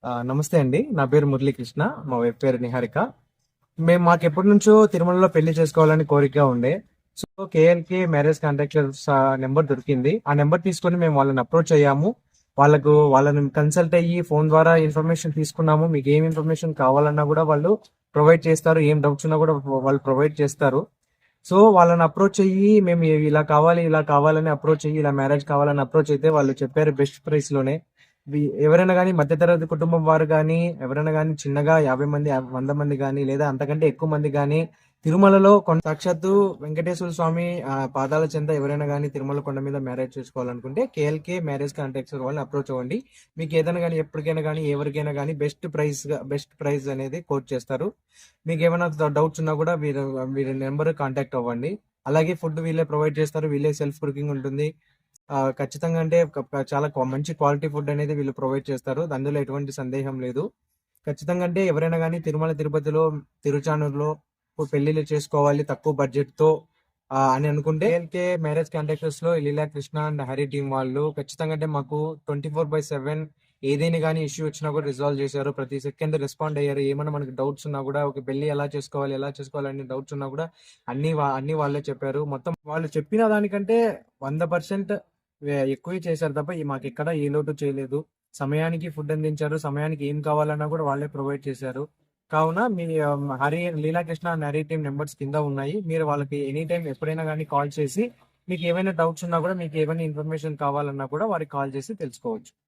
నమస్తే అండి. నా పేరు మురళీకృష్ణ. మా వైఫ్ పేరు నిహారిక. మాకు ఎప్పటి నుంచో తిరుమలలో పెళ్లి చేసుకోవాలని కోరిక ఉండే. సో కేఎల్‌కే మ్యారేజ్ కాంట్రాక్టర్స్ నెంబర్ దొరికింది. ఆ నెంబర్ తీసుకొని మేము వాళ్ళని అప్రోచ్ అయ్యాము. వాళ్ళని కన్సల్ట్ అయ్యి ఫోన్ ద్వారా ఇన్ఫర్మేషన్ తీసుకున్నాము. మీకు ఏం ఇన్ఫర్మేషన్ కావాలన్నా కూడా వాళ్ళు ప్రొవైడ్ చేస్తారు. ఏం డౌట్స్ ఉన్నా కూడా వాళ్ళు ప్రొవైడ్ చేస్తారు. సో వాళ్ళని అప్రోచ్ అయ్యి మేము ఇలా కావాలి, ఇలా కావాలని అప్రోచ్ అయ్యి ఇలా మ్యారేజ్ కావాలని అప్రోచ్ అయితే వాళ్ళు చెప్పారు బెస్ట్ ప్రైస్ లోనే. ఎవరైనా కానీ మధ్యతరగతి కుటుంబం వారు కానీ ఎవరైనా కానీ చిన్నగా 50 మంది 100 మంది కానీ లేదా అంతకంటే ఎక్కువ మంది కానీ తిరుమలలో సాక్షాత్తు వెంకటేశ్వర స్వామి పాదాల చెంత ఎవరైనా కానీ తిరుమల కొండ మీద మ్యారేజ్ చేసుకోవాలనుకుంటే కేఎల్కే మ్యారేజ్ కాంట్రాక్ట్స్ వాళ్ళని అప్రోచ్ అవ్వండి. మీకు ఏదైనా కానీ ఎప్పటికైనా కానీ ఎవరికైనా కానీ బెస్ట్ ప్రైస్ అనేది కోట్ చేస్తారు. మీకు ఏమైనా డౌట్స్ ఉన్నా కూడా వీరి నెంబర్ కాంటాక్ట్ అవ్వండి. అలాగే ఫుడ్ వీళ్ళే ప్రొవైడ్ చేస్తారు. వీళ్ళే సెల్ఫ్ కుకింగ్ ఉంటుంది. ఖచ్చితంగా అంటే చాలా మంచి క్వాలిటీ ఫుడ్ అనేది వీళ్ళు ప్రొవైడ్ చేస్తారు. అందులో ఎటువంటి సందేహం లేదు. ఖచ్చితంగా అంటే ఎవరైనా కానీ తిరుమల తిరుపతిలో తిరుచానూరులో పెళ్లిళ్ళు చేసుకోవాలి తక్కువ బడ్జెట్ తో అని అనుకుంటే కేఎల్కే మ్యారేజ్ కాంట్రాక్టర్స్ లో లీలా కృష్ణ అండ్ హరి టీం వాళ్ళు ఖచ్చితంగా అంటే మాకు 24/7 ఏదైనా కానీ ఇష్యూ వచ్చినా కూడా రిజాల్వ్ చేశారు. ప్రతి సెకండ్ రెస్పాండ్ అయ్యారు. ఏమైనా మనకి డౌట్స్ ఉన్నా కూడా ఒక పెళ్లి ఎలా చేసుకోవాలి అనే డౌట్స్ ఉన్నా కూడా అన్ని వాళ్ళే చెప్పారు. మొత్తం వాళ్ళు చెప్పిన దానికంటే 100% ఎక్కువే చేశారు తప్ప మాకు ఎక్కడ ఏ లోటు చేయలేదు. సమయానికి ఫుడ్ అందించారు. సమయానికి ఏం కావాలన్నా కూడా వాళ్ళే ప్రొవైడ్ చేశారు. కావున మీ Leelakrishna and Hari team numbers కింద ఉన్నాయి. మీరు వాళ్ళకి ఎనీ టైం ఎప్పుడైనా కానీ కాల్ చేసి మీకు ఏమైనా డౌట్స్ ఉన్నా కూడా మీకు ఏమైనా ఇన్ఫర్మేషన్ కావాలన్నా కూడా వారికి కాల్ చేసి తెలుసుకోవచ్చు.